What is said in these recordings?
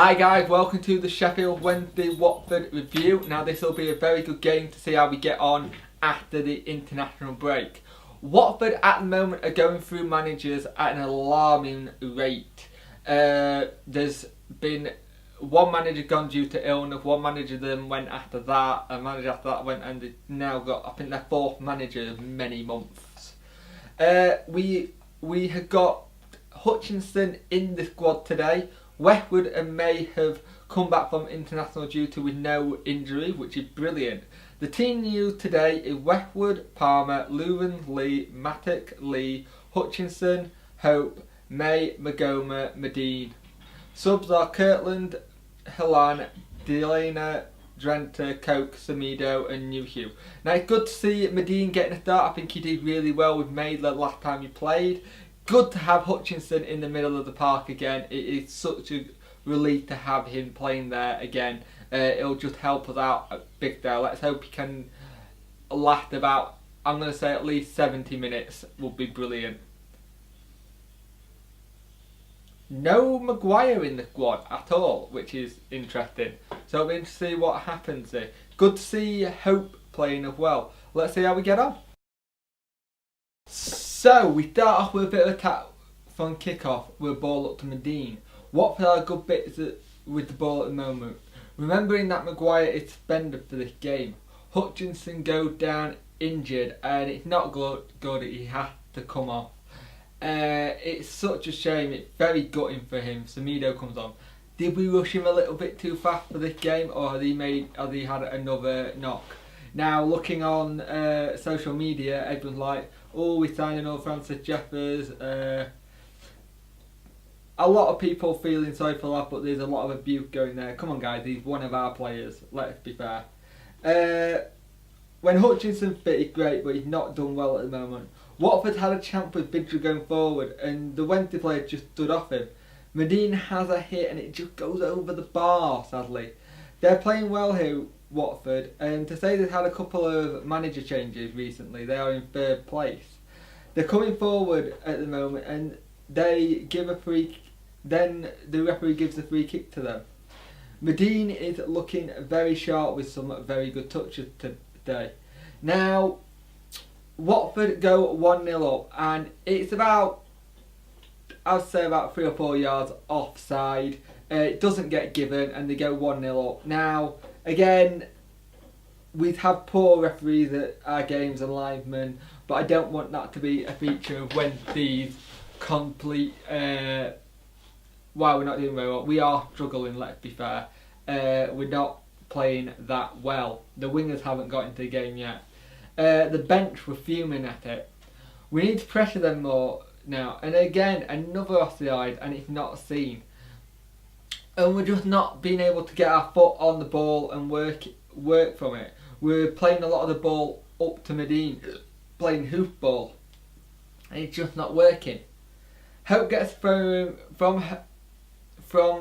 Hi guys, welcome to the Sheffield Wednesday Watford review. Now this will be a very good game to see how we get on after the international break. Watford at the moment are going through managers at an alarming rate. There's been one manager gone due to illness, one manager then went after that, a manager after that went, and they've now got, I think, their fourth manager in many months. We have got Hutchinson in the squad today. Westwood and May have come back from international duty with no injury, which is brilliant. The team news today is Westwood, Palmer, Lewin, Lee, Mattock, Lee, Hutchinson, Hope, May, Magoma, Medine. Subs are Kirtland, Hillan, Delana, Drenter, Coke, Samido and Newhugh. Now it's good to see Medine getting a start. I think he did really well with May the last time he played. Good to have Hutchinson in the middle of the park again. It is such a relief to have him playing there again. It'll just help us out a big deal. Let's hope he can last about, I'm going to say at least 70 minutes would be brilliant. No Maguire in the squad at all, which is interesting. So it'll be interesting to see what happens there. Good to see Hope playing as well. Let's see how we get on. So we start off with a bit of attack from kick-off with a ball up to Medine. Watford are good bits with the ball at the moment. Remembering that Maguire is suspended for this game, Hutchinson goes down injured and it's not good. He has to come off. It's such a shame. It's very gutting for him. Samido comes on. Did we rush him a little bit too fast for this game, or has he had another knock? Now looking on social media, everyone's like, "Oh, we signed another Francis Jeffers." A lot of people feeling sorry for that, but there's a lot of abuse going there. Come on, guys, he's one of our players. Let's be fair. When Hutchinson fit, he's great, but he's not done well at the moment. Watford had a chance with Bidra going forward, and the Wednesday player just stood off him. Medine has a hit, and it just goes over the bar. Sadly, they're playing well here, Watford, and to say they've had a couple of manager changes recently, they are in third place. They're coming forward at the moment and they give a free, then the referee gives a free kick to them. Medine is looking very sharp with some very good touches today. Now Watford go 1-0 up and it's about, I'd say about 3 or 4 yards offside. It doesn't get given and they go 1-0 up. Now again, we've had poor referees at our games and linesmen, but I don't want that to be a feature of Wednesday's complete. While we're not doing very well, we are struggling. Let's be fair. We're not playing that well. The wingers haven't got into the game yet. The bench were fuming at it. We need to pressure them more now. And again, another offside, and it's not seen. And we're just not being able to get our foot on the ball and work from it. We're playing a lot of the ball up to Medine, playing hoof ball, and it's just not working. Hope gets thrown from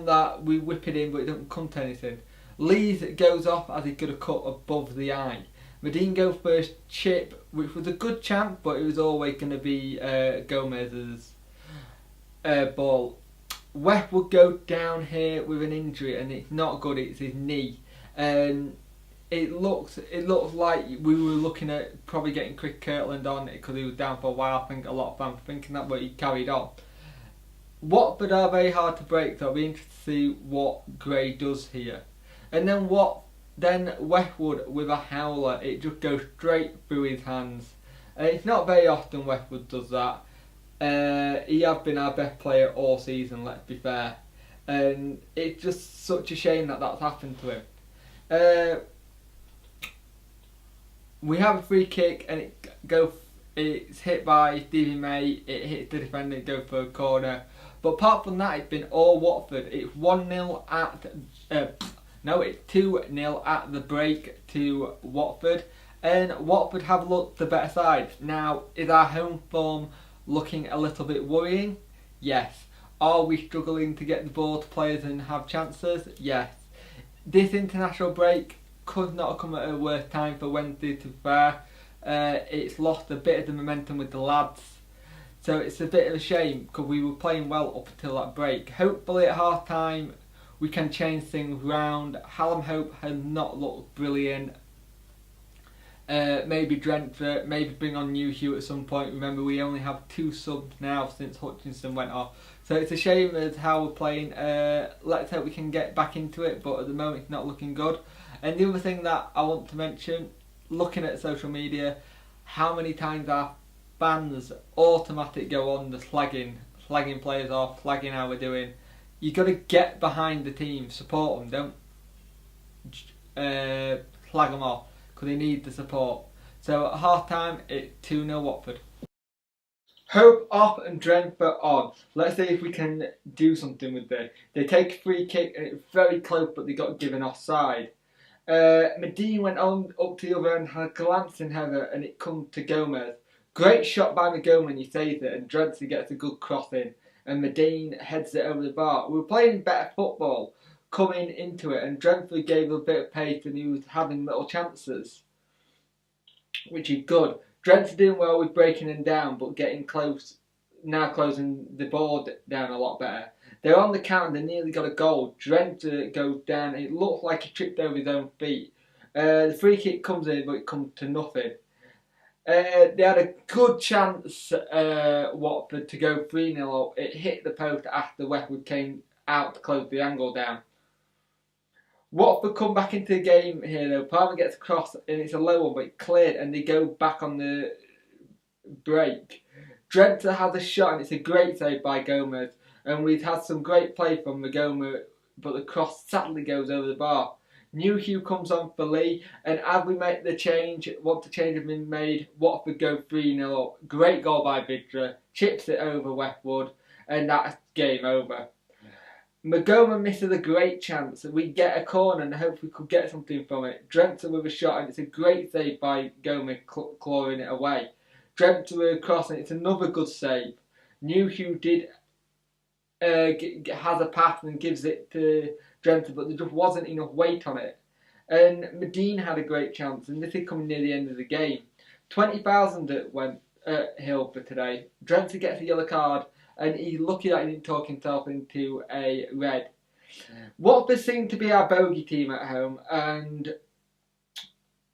that, we whip it in, but it doesn't come to anything. Lee's goes off as he could have cut above the eye. Medine goes first chip, which was a good chance, but it was always going to be Gomez's ball. West would go down here with an injury and it's not good, it's his knee. It looks like we were looking at probably getting Chris Kirtland on it because he was down for a while. I think a lot of fans were thinking that, but he carried on. Watford are very hard to break, so I'll be interested to see what Gray does here. And then Westwood with a howler, it just goes straight through his hands. It's not very often Westwood does that. He has been our best player all season, let's be fair. And it's just such a shame that that's happened to him. We have a free kick and it's hit by Stevie May, it hits the defender, it goes for a corner. But apart from that, it's been all Watford. It's 1-0 it's 2-0 at the break to Watford. And Watford have looked the better side. Now, is our home form looking a little bit worrying? Yes. Are we struggling to get the ball to players and have chances? Yes. This international break could not have come at a worse time for Wednesday, to be fair. It's lost a bit of the momentum with the lads. So it's a bit of a shame because we were playing well up until that break. Hopefully at half time we can change things round. Hallam Hope has not looked brilliant. Maybe Brentford, maybe bring on New Hugh at some point. Remember, we only have 2 subs now since Hutchinson went off. So it's a shame as how we're playing. Let's hope we can get back into it, but at the moment it's not looking good. And the other thing that I want to mention, looking at social media, how many times our fans automatically go on the slagging players off, slagging how we're doing. You got to get behind the team, support them, don't slag them off, because they need the support. So at half time, it's 2-0 Watford. Hope off and Brentford on. Let's see if we can do something with this. They take a free kick and it's very close, but they got given offside. Medine went on up to the other end, had a glancing header, and it come to Gomez. Great shot by Gomez, he saves it, and Drentley gets a good cross in, and Medine heads it over the bar. We were playing better football coming into it, and Drentley gave a bit of pace, and he was having little chances, which is good. Drentley doing well with breaking them down, but getting close, now closing the ball down a lot better. They're on the counter, they nearly got a goal. Drentley goes down, it looked like he tripped over his own feet. The free kick comes in, but it comes to nothing. They had a good chance, Watford, to go 3-0 up. It hit the post after Westwood came out to close the angle down. Watford come back into the game here though. Palmer gets a cross and it's a low one, but it cleared and they go back on the break. Drenthe has a shot and it's a great save by Gomez. And we've had some great play from Gomez, but the cross sadly goes over the bar. New Hugh comes on for Lee, and as we make the change, once the change has been made, Watford go 3-0 up. Great goal by Vidra, chips it over Westwood, and that's game over. Magoma misses a great chance. We get a corner and hope we could get something from it. Drenthe with a shot, and it's a great save by Gomez clawing it away. Drenthe with a cross, and it's another good save. New Hugh did has a pass and gives it to Drenthe, but there just wasn't enough weight on it. And Medine had a great chance, and this is coming near the end of the game. 20,000 went at Hill for today. Drenthe gets a yellow card, and he's lucky that he didn't talk himself into a red. Watford seem to be our bogey team at home, and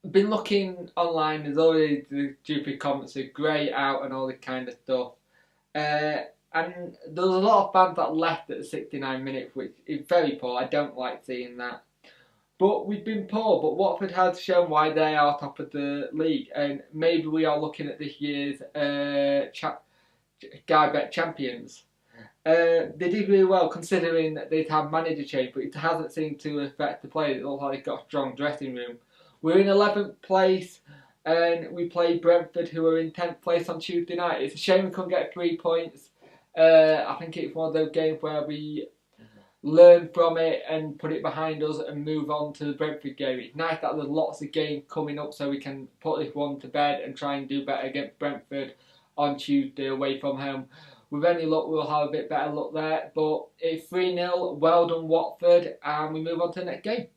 been looking online, there's always the stupid comments of grey out and all this kind of stuff. And there was a lot of fans that left at the 69 minutes, which is very poor. I don't like seeing that. But we've been poor, but Watford has shown why they are top of the league. And maybe we are looking at this year's Guy Bet champions. They did really well considering that they'd had manager change, but it hasn't seemed to affect the players. It looks like they've got a strong dressing room. We're in 11th place. And we play Brentford, who are in 10th place on Tuesday night. It's a shame we couldn't get 3 points. I think it's one of those games where we learn from it and put it behind us and move on to the Brentford game. It's nice that there's lots of games coming up so we can put this one to bed and try and do better against Brentford on Tuesday away from home. With any luck, we'll have a bit better luck there. But it's 3-0. Well done, Watford. And we move on to the next game.